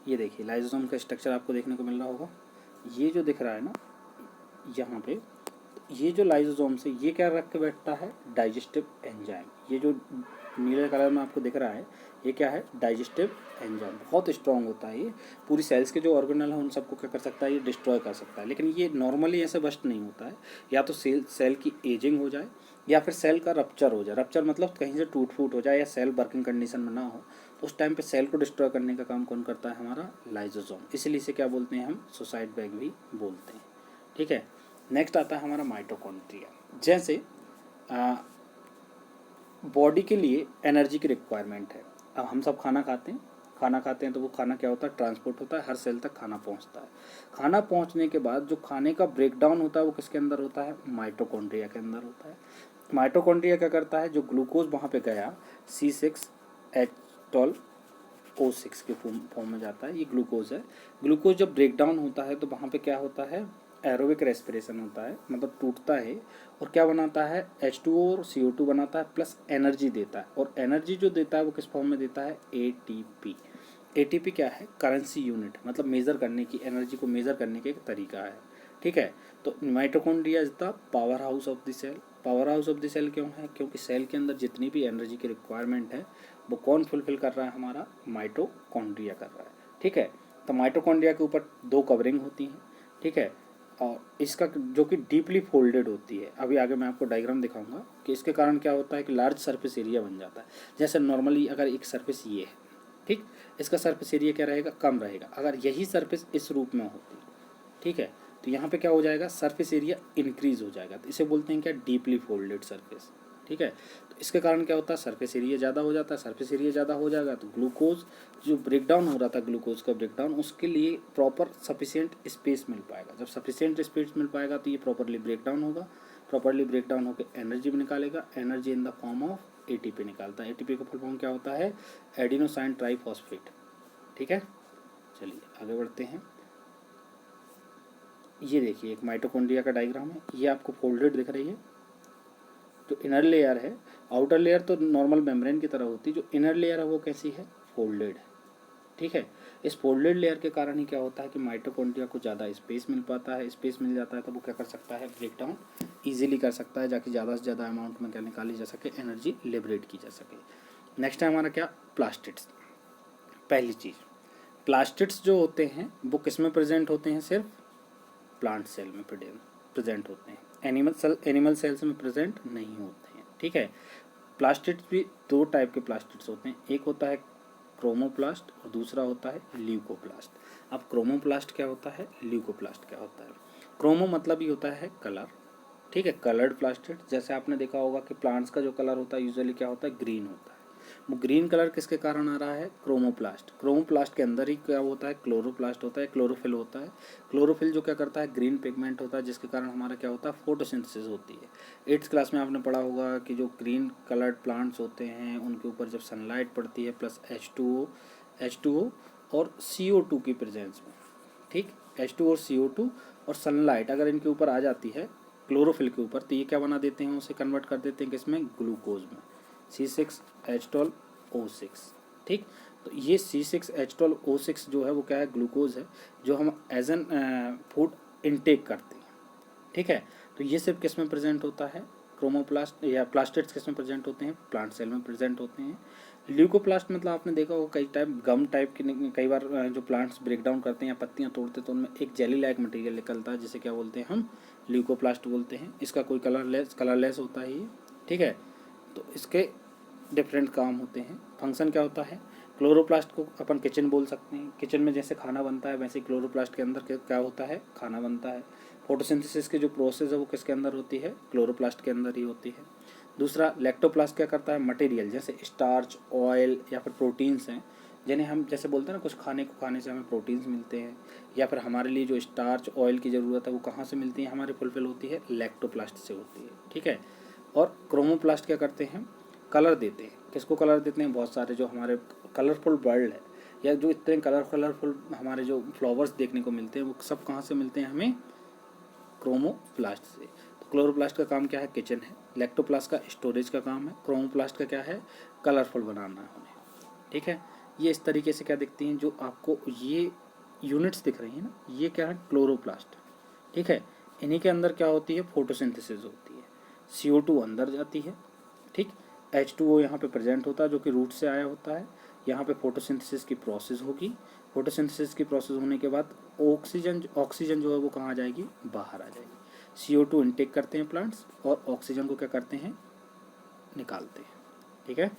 ये देखिए लाइजोसोम का स्ट्रक्चर आपको देखने को मिल रहा होगा। ये जो दिख रहा है ना यहाँ पे, ये जो लाइजोसोम्स है ये क्या रख के बैठता है, डाइजेस्टिव एंजाइम। ये जो नीले कलर में आपको दिख रहा है ये क्या है, डाइजेस्टिव एंजाइम। बहुत स्ट्रॉन्ग होता है ये, पूरी सेल्स के जो ऑर्गेनल हैं उन सबको क्या कर सकता है, ये डिस्ट्रॉय कर सकता है। लेकिन ये नॉर्मली ऐसे बस्ट नहीं होता है, या तो सेल की एजिंग हो जाए या फिर सेल का रप्चर हो जाए। रप्चर मतलब कहीं से टूट फूट हो जाए या सेल वर्किंग कंडीशन में ना हो, तो उस टाइम पे सेल को डिस्ट्रॉय करने का काम कौन करता है, हमारा लाइजोसोम। इसलिए इसे क्या बोलते हैं हम, सुसाइड बैग भी बोलते हैं। ठीक है, नेक्स्ट आता है हमारा माइटोकॉन्ड्रिया। जैसे बॉडी के लिए एनर्जी की रिक्वायरमेंट है। अब हम सब खाना खाते हैं तो वो खाना क्या होता है, ट्रांसपोर्ट होता है, हर सेल तक खाना पहुंचता है। खाना पहुंचने के बाद जो खाने का ब्रेक डाउन होता है वो किसके अंदर होता है, माइटोकॉन्ड्रिया के अंदर होता है। माइटोकॉन्ड्रिया क्या करता है, जो ग्लूकोज वहाँ पे गया C6H12O6 के फॉर्म में जाता है, ये ग्लूकोज है। ग्लूकोज जब ब्रेक डाउन होता है तो वहाँ पे क्या होता है, एरोबिक रेस्पिरेशन होता है, मतलब टूटता है और क्या बनाता है, H2O और CO2 बनाता है, प्लस एनर्जी देता है। और एनर्जी जो देता है वो किस फॉर्म में देता है, ATP। ATP क्या है, करेंसी यूनिट, मतलब मेज़र करने की, एनर्जी को मेज़र करने का एक तरीका है। ठीक है, तो mitochondria is the powerhouse of the cell. Powerhouse of the cell क्यों है, क्योंकि सेल के अंदर जितनी भी एनर्जी की रिक्वायरमेंट है वो कौन फुलफिल कर रहा है, हमारा माइटोकॉन्ड्रिया कर रहा है। ठीक है, तो माइटोकॉन्ड्रिया के ऊपर दो कवरिंग होती हैं। ठीक है, और इसका जो कि डीपली फोल्डेड होती है, अभी आगे मैं आपको डायग्राम दिखाऊंगा कि इसके कारण क्या होता है कि लार्ज सरफेस एरिया बन जाता है। जैसे नॉर्मली अगर एक सरफेस ये है, ठीक, इसका सरफेस एरिया क्या रहेगा, कम रहेगा। अगर यही सरफेस इस रूप में होती, ठीक है, तो यहाँ पे क्या हो जाएगा, सरफेस एरिया इंक्रीज हो जाएगा। तो इसे बोलते हैं क्या, डीपली फोल्डेड सरफेस। ठीक है, तो इसके कारण क्या होता है, सरफेस एरिया ज़्यादा हो जाता है। सरफेस एरिया ज़्यादा हो जाएगा तो ग्लूकोज जो ब्रेक डाउन हो रहा था, ग्लूकोज का ब्रेक डाउन, उसके लिए प्रॉपर सफिशिएंट स्पेस मिल पाएगा। जब सफिशिएंट स्पेस मिल पाएगा तो ये प्रॉपरली ब्रेक डाउन होगा। प्रॉपरली ब्रेक डाउन होकर एनर्जी भी निकालेगा, energy in the form of ATP निकालता है। ATP का फुल फॉर्म क्या होता है, एडिनोसाइन ट्राइफॉस्फेट। ठीक है, चलिए आगे बढ़ते हैं। ये देखिए एक माइटोकॉन्ड्रिया का डायग्राम है, ये आपको फोल्डेड दिख रही है। जो इनर लेयर है, आउटर लेयर तो नॉर्मल मेम्ब्रेन की तरह होती है, जो इनर लेयर है वो कैसी है, फोल्डेड है। ठीक है, इस फोल्डेड लेयर के कारण ही क्या होता है कि माइटोकॉन्ड्रिया को ज़्यादा स्पेस मिल पाता है। स्पेस मिल जाता है तो वो क्या कर सकता है, ब्रेक डाउन ईजिली कर सकता है, जाकि ज़्यादा से ज़्यादा अमाउंट में क्या निकाली जा सके, एनर्जी लिबरेट की जा सके। नेक्स्ट है हमारा क्या, प्लास्टिड्स। पहली चीज़, प्लास्टिड्स जो होते हैं वो किस में प्रेजेंट होते हैं, सिर्फ प्लांट सेल में प्रेजेंट होते हैं। एनिमल सेल्स में प्रेजेंट नहीं होते हैं। ठीक है, प्लास्टिड्स भी दो टाइप के प्लास्टिड्स होते हैं, एक होता है क्रोमोप्लास्ट और दूसरा होता है ल्यूकोप्लास्ट। अब क्रोमोप्लास्ट क्या होता है, ल्यूकोप्लास्ट क्या होता है। क्रोमो मतलब ही होता है कलर। ठीक है, कलर्ड प्लास्टिड। जैसे आपने देखा होगा कि प्लांट्स का जो कलर होता है यूजुअली क्या होता है, ग्रीन होता है। वो ग्रीन कलर किसके कारण आ रहा है? क्रोमोप्लास्ट। क्रोमोप्लास्ट के अंदर ही क्या होता है? क्लोरोप्लास्ट होता है, क्लोरोफिल होता है। क्लोरोफिल जो क्या करता है? ग्रीन पिगमेंट होता है, जिसके कारण हमारा क्या होता है? फोटोसिंथेसिस होती है। 8th क्लास में आपने पढ़ा होगा कि जो ग्रीन कलर्ड प्लांट्स होते हैं उनके ऊपर जब सनलाइट पड़ती है प्लस H2O और CO2 की प्रेजेंस में, ठीक, H2 और CO2 और सनलाइट अगर इनके ऊपर आ जाती है क्लोरोफिल के ऊपर, तो ये क्या बना देते हैं? उसे कन्वर्ट कर देते हैं किसमें? ग्लूकोज में, C6H12O6। ठीक, तो ये C6H12O6 जो है वो क्या है? ग्लूकोज है, जो हम एज एन फूड इनटेक करते हैं। ठीक है, तो ये सिर्फ किस में प्रेजेंट होता है? क्रोमोप्लास्ट या प्लास्टिड्स किस में प्रेजेंट होते हैं? प्लांट सेल में प्रेजेंट होते हैं। ल्यूकोप्लास्ट मतलब आपने देखा होगा कई टाइप गम टाइप के, कई बार जो प्लांट्स ब्रेक डाउन करते हैं या पत्तियां तोड़ते हैं तो उनमें एक जेली लाइक मटेरियल निकलता है, जिसे क्या बोलते हैं? हम ल्यूकोप्लास्ट बोलते हैं। इसका कोई कलरलेस होता है ये। ठीक है, तो इसके डिफरेंट काम होते हैं। फंक्शन क्या होता है? क्लोरोप्लास्ट को अपन किचन बोल सकते हैं। किचन में जैसे खाना बनता है वैसे क्लोरोप्लास्ट के अंदर क्या होता है? खाना बनता है। फोटोसिंथेसिस की जो प्रोसेस है वो किसके अंदर होती है? क्लोरोप्लास्ट के अंदर ही होती है। दूसरा, लैक्टोप्लास्ट क्या करता है? मटेरियल जैसे स्टार्च, ऑयल या फिर प्रोटीन्स हैं, जिन्हें हम जैसे बोलते हैं ना, कुछ खाने को खाने से हमें प्रोटीन्स मिलते हैं, या फिर हमारे लिए जो स्टार्च ऑयल की ज़रूरत है वो कहाँ से मिलती है? हमारी फुलफिल होती है लैक्टोप्लास्ट से होती है। ठीक है, और क्रोमोप्लास्ट क्या करते हैं? कलर देते हैं। किसको कलर देते हैं? बहुत सारे जो हमारे कलरफुल वर्ल्ड है या जो इतने कलरफुल हमारे जो फ्लावर्स देखने को मिलते हैं वो सब कहाँ से मिलते हैं हमें? क्रोमोप्लास्ट से। तो क्लोरोप्लास्ट का काम क्या है? किचन है। लैक्टोप्लास्ट का स्टोरेज का काम है। क्रोमोप्लास्ट का क्या है? कलरफुल बनाना है उन्हें। ठीक है, ये इस तरीके से क्या दिखती हैं? जो आपको ये यूनिट्स दिख रही हैं ना, ये क्या है? क्लोरोप्लास्ट। ठीक है, इन्हीं के अंदर क्या होती है? फोटोसिंथेसिस होती है। CO2 अंदर जाती है। ठीक, H2O यहाँ पे प्रेजेंट होता है जो कि रूट से आया होता है। यहाँ पे फोटोसिंथेसिस की प्रोसेस होगी। फोटोसिंथेसिस की प्रोसेस होने के बाद ऑक्सीजन जो है वो कहाँ आ जाएगी? बाहर आ जाएगी। CO2 इनटेक करते हैं प्लांट्स और ऑक्सीजन को क्या करते हैं? निकालते हैं। ठीक है,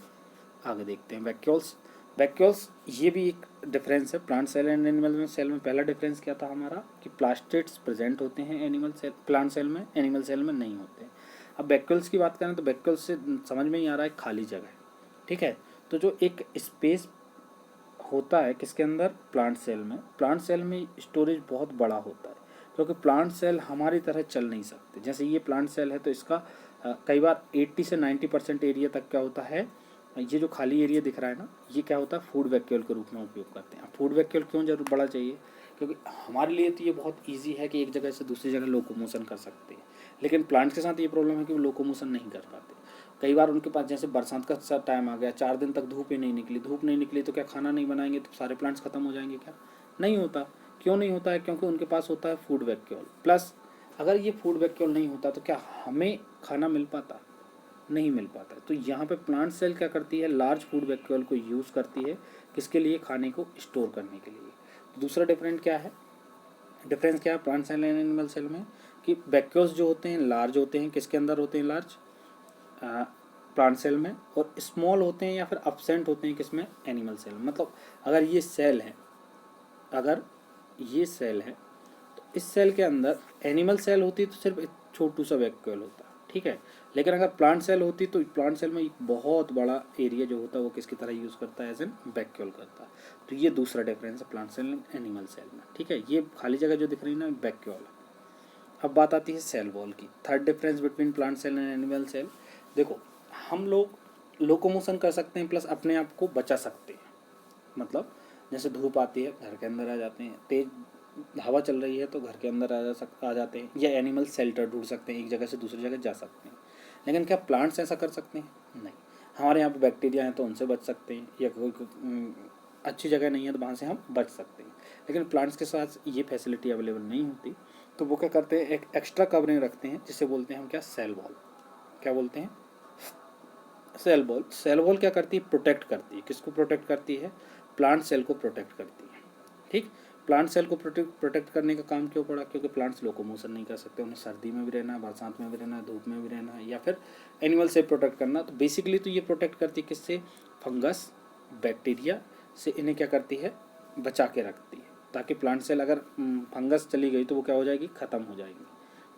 आगे देखते हैं वैक्यूल्स। वैक्यूल्स ये भी एक डिफरेंस है plant cell and animal cell में। पहला डिफरेंस क्या था हमारा? कि प्लास्टिड्स प्रेजेंट होते हैं एनिमल सेल, प्लांट सेल में, एनिमल सेल में नहीं होते। अब वैक्यूल्स की बात करें तो वैक्यूल्स से समझ में ही आ रहा है खाली जगह। ठीक है, तो जो एक स्पेस होता है किसके अंदर? प्लांट सेल में। प्लांट सेल में स्टोरेज बहुत बड़ा होता है, क्योंकि प्लांट सेल हमारी तरह चल नहीं सकते। जैसे ये प्लांट सेल है तो इसका कई बार 80 से 90% एरिया तक क्या होता है? ये जो खाली एरिया दिख रहा है ना, ये क्या होता है? फूड वैक्यूल के रूप में उपयोग करते हैं। फूड वैक्यूल क्यों जरूर बड़ा चाहिए? क्योंकि हमारे लिए तो ये बहुत ईजी है कि एक जगह से दूसरी जगह लोकोमोशन कर सकते हैं, लेकिन प्लांट्स के साथ ये प्रॉब्लम है कि वो लोकोमोशन नहीं कर पाते। कई बार उनके पास जैसे बरसात का टाइम आ गया, 4 दिन तक धूप ही नहीं निकली, धूप नहीं निकली तो क्या खाना नहीं बनाएंगे तो सारे प्लांट्स खत्म हो जाएंगे क्या? नहीं होता। क्यों नहीं होता है? क्योंकि उनके पास होता है फूड वैक्यूल। प्लस अगर ये फूड वैक्यूल नहीं होता तो क्या हमें खाना मिल पाता? नहीं मिल पाता है। तो यहाँ पे प्लांट सेल क्या करती है? लार्ज फूड वैक्यूल को यूज़ करती है किसके लिए? खाने को स्टोर करने के लिए। दूसरा डिफरेंस क्या है? Plant cell and animal cell में कि वैक्यूल्स जो होते हैं लार्ज होते हैं। किसके अंदर होते हैं लार्ज? प्लांट सेल में। और स्मॉल होते हैं या फिर एब्सेंट होते हैं किसमें? एनिमल सेल में। मतलब अगर ये सेल है, तो इस सेल के अंदर एनिमल सेल होती तो सिर्फ एक छोटू सा वैक्यूल होता। ठीक है, लेकिन अगर प्लांट सेल होती तो प्लांट सेल में एक बहुत बड़ा एरिया जो होता है वो किसकी तरह यूज़ करता है? एज एन वैक्यूल करता है। तो ये दूसरा डिफरेंस है plant cell and animal cell में। ठीक है, ये खाली जगह जो दिख रही है ना, वैक्यूल है। अब बात आती है सेल वॉल की। Third difference between plant cell and animal cell. देखो, हम लोग लोकोमोशन कर सकते हैं प्लस अपने आप को बचा सकते हैं। मतलब जैसे धूप आती है घर के अंदर आ जाते हैं, तेज हवा चल रही है तो घर के अंदर आ जाते हैं, या एनिमल शेल्टर ढूंढ सकते हैं, एक जगह से दूसरी जगह जा सकते हैं। लेकिन क्या प्लांट्स ऐसा कर सकते हैं? नहीं। हमारे यहाँ पे बैक्टीरिया हैं तो उनसे बच सकते हैं, या कोई अच्छी जगह नहीं है तो वहाँ से हम बच सकते हैं। लेकिन प्लांट्स के साथ ये फैसिलिटी अवेलेबल नहीं होती, तो वो क्या करते हैं? एक एक्स्ट्रा कवरिंग रखते हैं जिसे बोलते हैं हम क्या? Cell wall. क्या बोलते हैं? Cell wall. सेल वॉल क्या करती है? प्रोटेक्ट करती है। किसको प्रोटेक्ट करती है? प्लांट सेल को प्रोटेक्ट करती है। ठीक, प्लांट सेल को प्रोटेक्ट करने का काम क्यों पड़ा? क्योंकि प्लांट्स लोकोमोशन नहीं कर सकते, उन्हें सर्दी में भी रहना है, बरसात में भी रहना है, धूप में भी रहना है, या फिर एनिमल से प्रोटेक्ट करना। तो बेसिकली तो ये प्रोटेक्ट करती है किससे? फंगस, बैक्टीरिया से इन्हें क्या करती है? बचा के रखती है, ताकि प्लांट सेल अगर फंगस चली गई तो वो क्या हो जाएगी? ख़त्म हो जाएगी।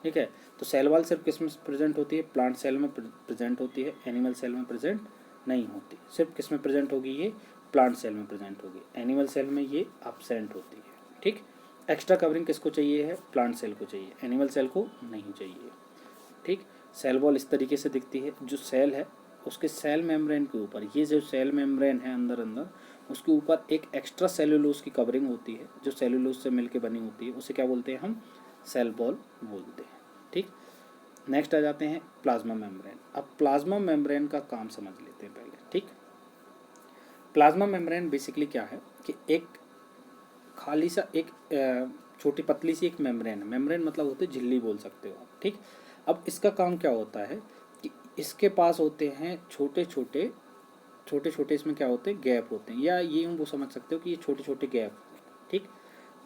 ठीक है, तो सेल वॉल सिर्फ किस में प्रेजेंट होती है? प्लांट सेल में प्रेजेंट होती है, एनिमल सेल में प्रेजेंट नहीं होती। सिर्फ किस में प्रेजेंट होगी, ये प्लांट सेल में प्रेजेंट होगी, एनिमल सेल में ये एब्सेंट होती है। ठीक, एक्स्ट्रा कवरिंग किसको चाहिए है, प्लांट सेल को चाहिए, एनिमल सेल को नहीं चाहिए। ठीक, सेल वॉल इस तरीके से दिखती है। जो सेल है उसके सेल मेम्ब्रेन के ऊपर, ये जो सेल मेम्ब्रेन है अंदर अंदर, उसके ऊपर एक एक्स्ट्रा सेलुलोज की कवरिंग होती है जो सेलुलोज से मिलके बनी होती है, उसे क्या बोलते हैं हम, सेल वॉल बोलते हैं। ठीक, नेक्स्ट आ जाते हैं प्लाज्मा मेम्ब्रेन। अब प्लाज्मा मेम्ब्रेन का काम समझ लेते हैं पहले। ठीक, प्लाज्मा मेम्ब्रेन बेसिकली क्या है कि एक खाली सा एक छोटी पतली सी एक मेम्ब्रेन है। मेम्ब्रेन मतलब होते झिल्ली बोल सकते हो आप। ठीक, अब इसका काम क्या होता है कि इसके पास होते हैं छोटे छोटे इसमें क्या होते हैं, गैप होते हैं, या ये वो समझ सकते हो कि ये छोटे छोटे गैप होते हैं। ठीक,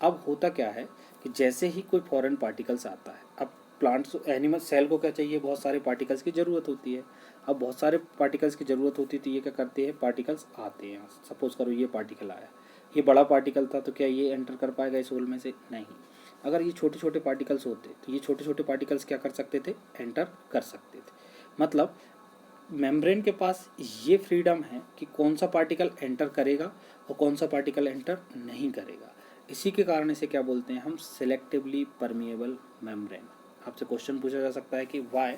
अब होता क्या है कि जैसे ही कोई फॉरेन पार्टिकल्स आता है, अब प्लांट्स एनिमल सेल को क्या चाहिए, बहुत सारे पार्टिकल्स की ज़रूरत होती है। अब बहुत सारे पार्टिकल्स की ज़रूरत होती है तो ये क्या करते हैं, पार्टिकल्स आते हैं। सपोज करो ये पार्टिकल आया, ये बड़ा पार्टिकल था तो क्या ये एंटर कर पाएगा इस होल में से, नहीं। अगर ये छोटे छोटे पार्टिकल्स होते तो ये छोटे छोटे पार्टिकल्स क्या कर सकते थे, एंटर कर सकते थे। मतलब मेम्ब्रेन के पास ये फ्रीडम है कि कौन सा पार्टिकल एंटर करेगा और कौन सा पार्टिकल एंटर नहीं करेगा। इसी के कारण इसे क्या बोलते हैं हम, सिलेक्टिवली परमिएबल मेम्ब्रेन। आपसे क्वेश्चन पूछा जा सकता है कि why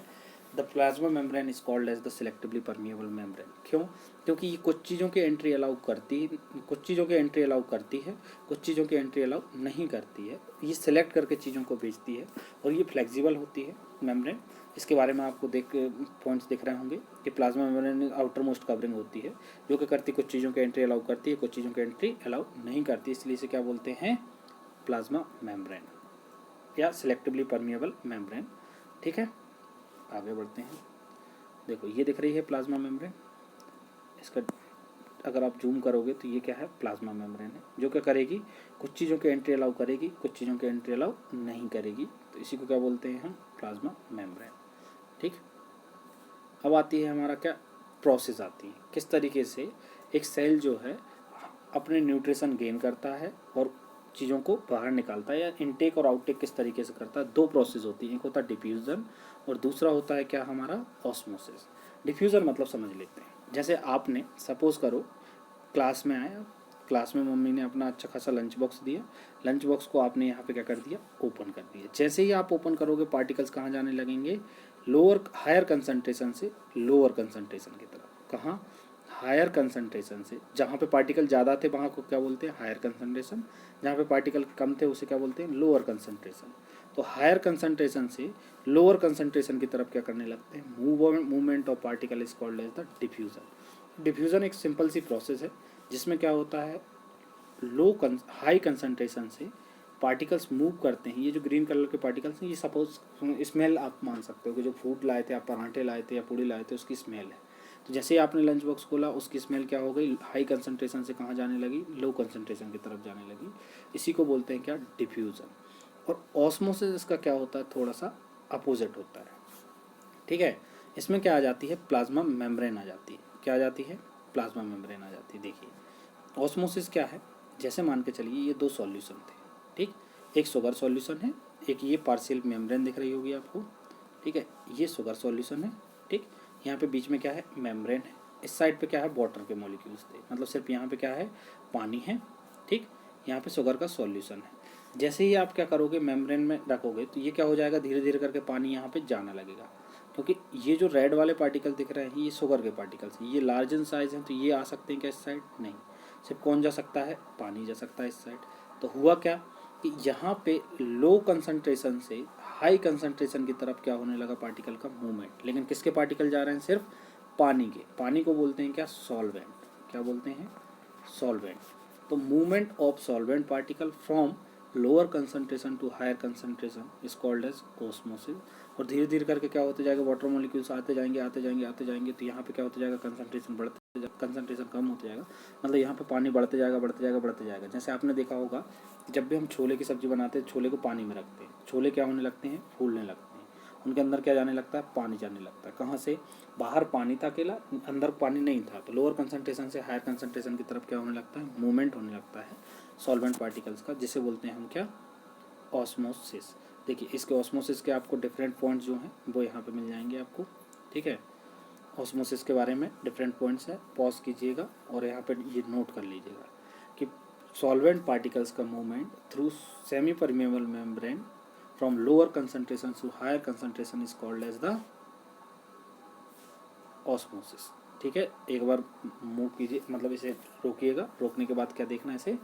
the plasma membrane is called as the selectively permeable membrane. क्यों, क्योंकि ये कुछ चीज़ों की एंट्री अलाउ करती है, कुछ चीज़ों की एंट्री अलाउ करती है, कुछ चीज़ों की एंट्री अलाउ नहीं करती है। ये सिलेक्ट करके चीज़ों को भेजती है और ये फ्लेक्सिबल होती है मेम्ब्रेन। इसके बारे में आपको पॉइंट्स दिख रहे होंगे कि plasma membrane outer most covering होती है जो कि करती कुछ चीज़ों की एंट्री अलाउ करती है, कुछ चीज़ों की एंट्री अलाउ नहीं करती, इसलिए इसे क्या बोलते हैं, प्लाज्मा मेम्ब्रेन या सिलेक्टिवली परमिएबल मेम्ब्रेन। ठीक है, आगे बढ़ते हैं। देखो ये दिख रही है प्लाज्मा मेम्ब्रेन, इसका अगर आप जूम करोगे तो ये क्या है, प्लाज्मा मेम्ब्रेन है जो क्या करेगी, कुछ चीज़ों की एंट्री अलाउ करेगी, कुछ चीज़ों की एंट्री अलाउ नहीं करेगी, तो इसी को क्या बोलते हैं हम, प्लाज्मा मेम्ब्रेन। ठीक, अब आती है हमारा क्या प्रोसेस आती है, किस तरीके से एक सेल जो है अपने न्यूट्रिशन गेन करता है और चीज़ों को बाहर निकालता है, या इनटेक और आउटटेक किस तरीके से करता है। दो प्रोसेस होती हैं, एक होता है डिफ्यूज़न और दूसरा होता है क्या हमारा, ऑस्मोसिस। डिफ्यूज़न मतलब समझ लेते हैं, जैसे आपने सपोज करो क्लास में आए, क्लास में मम्मी ने अपना अच्छा खासा लंच बॉक्स दिया, लंच बॉक्स को आपने यहाँ पे क्या कर दिया, ओपन कर दिया। जैसे ही आप ओपन करोगे पार्टिकल्स कहाँ जाने लगेंगे, लोअर हायर कंसंट्रेशन से लोअर कंसंट्रेशन की तरफ। कहाँ, हायर कंसंट्रेशन से, जहाँ पे पार्टिकल ज़्यादा थे वहाँ को क्या बोलते हैं, हायर कंसंट्रेशन, जहाँ पे पार्टिकल कम थे उसे क्या बोलते हैं, लोअर कंसंट्रेशन। तो हायर कंसंट्रेशन से लोअर कंसंट्रेशन की तरफ क्या करने लगते हैं, movement of particle is called as the diffusion. Diffusion एक सिंपल सी प्रोसेस है जिसमें क्या होता है, हाई कंसंट्रेशन से पार्टिकल्स मूव करते हैं। ये जो ग्रीन कलर के पार्टिकल्स हैं, ये सपोज स्मेल आप मान सकते हो कि जो फूड लाए थे आप, पराठे लाए थे या पूड़ी लाए थे, उसकी स्मेल है। तो जैसे ही आपने लंच बॉक्स खोला उसकी स्मेल क्या हो गई, हाई कंसंट्रेशन से कहाँ जाने लगी, लो कंसंट्रेशन की तरफ जाने लगी। इसी को बोलते हैं क्या, डिफ्यूज़न। और ऑस्मोसिस इसका क्या होता है, थोड़ा सा अपोजिट होता है। ठीक है, इसमें क्या आ जाती है, प्लाज्मा मेम्ब्रेन आ जाती है। क्या आ जाती है, प्लाज्मा मेम्ब्रेन आ जाती है। देखिए ऑस्मोसिस क्या है, जैसे मान के चलिए ये दो सॉल्यूशन थे। ठीक, एक शुगर सॉल्यूशन है, एक ये पार्शियल मेम्ब्रेन दिख रही होगी आपको। ठीक है, ये शुगर सॉल्यूशन है। ठीक, यहाँ पे बीच में क्या है, मेम्ब्रेन है। इस साइड पे क्या है, वाटर के मॉलिक्यूल्स थे, मतलब सिर्फ यहाँ पे क्या है, पानी है। ठीक, यहाँ पे शुगर का सॉल्यूशन है। जैसे ही आप क्या करोगे, मेम्ब्रेन में रखोगे तो ये क्या हो जाएगा, धीरे धीरे करके पानी यहाँ पे जाने लगेगा, क्योंकि ये जो रेड वाले पार्टिकल दिख रहे हैं ये शुगर के पार्टिकल्स हैं, ये लार्ज इन साइज हैं, तो ये आ सकते हैं क्या इस साइड, नहीं, सिर्फ कौन जा सकता है, पानी जा सकता है इस साइड। तो हुआ क्या कि यहाँ पे लो कंसंट्रेशन से हाई कंसंट्रेशन की तरफ क्या होने लगा, पार्टिकल का मूवमेंट। लेकिन किसके पार्टिकल जा रहे हैं, सिर्फ पानी के। पानी को बोलते हैं क्या, सॉल्वेंट। क्या बोलते हैं, सॉल्वेंट। तो movement of solvent particle from lower concentration to higher concentration is called as osmosis. और धीरे धीरे करके क्या होते जाएगा, वाटर मॉलिक्यूल्स आते जाएंगे आते जाएंगे आते जाएंगे, तो यहाँ पे क्या होता जाएगा, कंसंट्रेशन बढ़ते जाएगा, कंसंट्रेशन कम होते जाएगा, मतलब यहाँ पे पानी बढ़ते जाएगा बढ़ते जाएगा बढ़ते जाएगा। जैसे आपने देखा होगा जब भी हम छोले की सब्ज़ी बनाते हैं, छोले को पानी में रखते हैं, छोले क्या होने लगते हैं, फूलने लगते हैं, उनके अंदर क्या जाने लगता है, पानी जाने लगता है। कहाँ से, बाहर पानी था अकेला, अंदर पानी नहीं था, तो लोअर कंसंट्रेशन से हायर कंसंट्रेशन की तरफ क्या होने लगता है, मूवमेंट होने लगता है सॉल्वेंट पार्टिकल्स का, जिसे बोलते हैं हम क्या, ऑस्मोसिस। देखिए इसके ऑस्मोसिस के आपको डिफरेंट पॉइंट्स जो हैं वो यहाँ पे मिल जाएंगे आपको। ठीक है, ऑस्मोसिस के बारे में डिफरेंट पॉइंट्स है, पॉज कीजिएगा और यहाँ पे ये नोट कर लीजिएगा कि सॉल्वेंट पार्टिकल्स का movement through semi permeable membrane from lower concentration to higher concentration is called as the osmosis. ठीक है, एक बार मूव कीजिए, मतलब इसे रोकिएगा, रोकने के बाद क्या देखना, इसे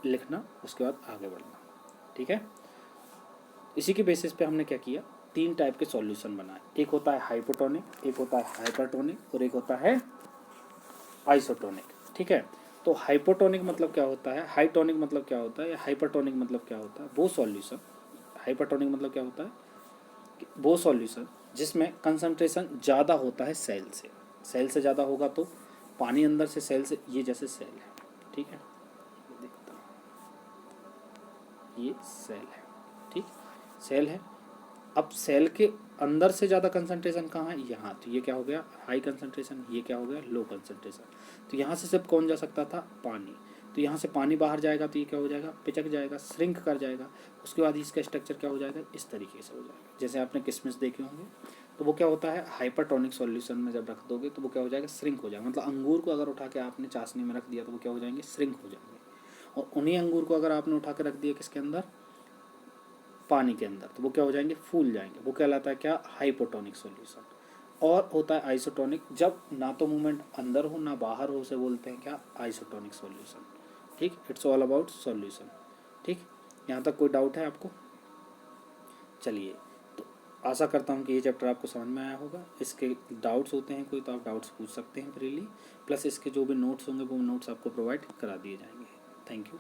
लिखना, उसके बाद आगे बढ़ना। ठीक है, इसी के बेसिस पे हमने क्या किया, 3 टाइप के सॉल्यूशन बनाए। एक होता है हाइपोटोनिक, एक होता है हाइपरटोनिक और एक होता है आइसोटोनिक। ठीक है, तो हाइपोटोनिक मतलब क्या होता है, हाइटोनिक मतलब क्या होता है, या हाइपरटोनिक मतलब क्या होता है, वो सॉल्यूशन। हाइपरटोनिक मतलब क्या होता है कि वो सॉल्यूशन जिसमें कंसंट्रेशन ज़्यादा होता है सेल से ज़्यादा होगा तो पानी अंदर से सेल से, ये जैसे सेल है। ठीक है, देखता हूँ, ये सेल है। ठीक, सेल है। अब सेल के अंदर से ज़्यादा कंसंट्रेशन कहाँ है, यहाँ, तो ये क्या हो गया हाई कंसंट्रेशन, ये क्या हो गया लो कंसंट्रेशन। तो यहाँ से सिर्फ कौन जा सकता था, पानी। तो यहाँ से पानी बाहर जाएगा तो ये क्या हो जाएगा, पिचक जाएगा, श्रिंक कर जाएगा। उसके बाद इसका स्ट्रक्चर क्या हो जाएगा, इस तरीके से हो जाएगा। जैसे आपने किशमिश देखे होंगे, तो वो क्या होता है हाइपरटोनिक सॉल्यूशन में जब रख दोगे तो वो क्या हो जाएगा, श्रिंक हो जाएगा। मतलब अंगूर को अगर उठा के आपने चाशनी में रख दिया तो वो क्या हो जाएंगे, श्रिंक हो जाएंगे। और उन्हीं अंगूर को अगर आपने उठा के रख दिया किसके अंदर, पानी के अंदर, तो वो क्या हो जाएंगे, फूल जाएंगे। वो कहलाता है क्या, हाइपोटोनिक सॉल्यूशन। और होता है आइसोटोनिक, जब ना तो मूवमेंट अंदर हो ना बाहर हो, उसे बोलते हैं क्या, आइसोटोनिक सॉल्यूशन। ठीक, इट्स ऑल अबाउट सॉल्यूशन। ठीक, यहाँ तक कोई डाउट है आपको? चलिए, तो आशा करता हूँ कि ये चैप्टर आपको समझ में आया होगा। इसके डाउट्स होते हैं कोई तो आप डाउट्स पूछ सकते हैं फ्रीली, प्लस इसके जो भी नोट्स होंगे वो नोट्स आपको प्रोवाइड करा दिए जाएंगे। Thank you.